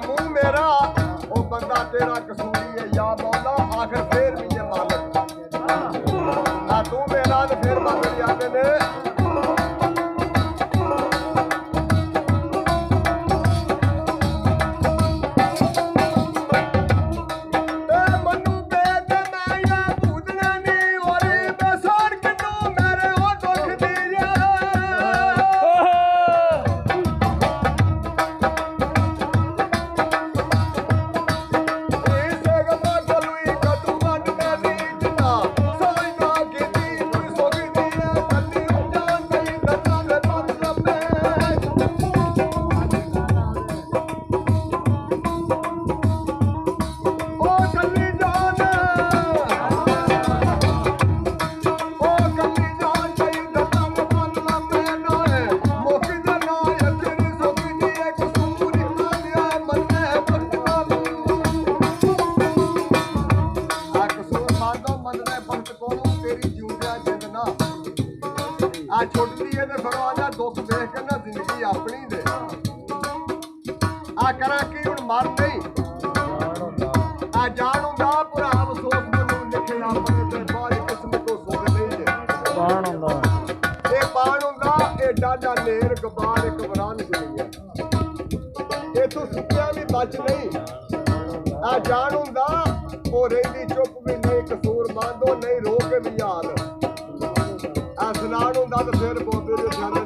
मुंह मेरा वो बंदा तेरा कसूरी है या मौला आखिर फिर भी ये मालिक तू मेरा तो फिर मंगल जाते ने छुटती है तो फिर आजा दुख देख के ना जिंदगी अपनी दे करा कि हुण मर नहीं जान हुंदा पूरा अफसोस मैनूं लिखे अपने ते बाहर किस्मत तो सुख नहीं जे बाण हुंदा ए डाडा नेर गबार एक वरान गई है तू सुखिया भी बच नहीं जान हुंदा ओ रहिंदी चुप भी नहीं कसूर मांदो नहीं रो के भी याद सनान हुंदा ते फिर बोलदे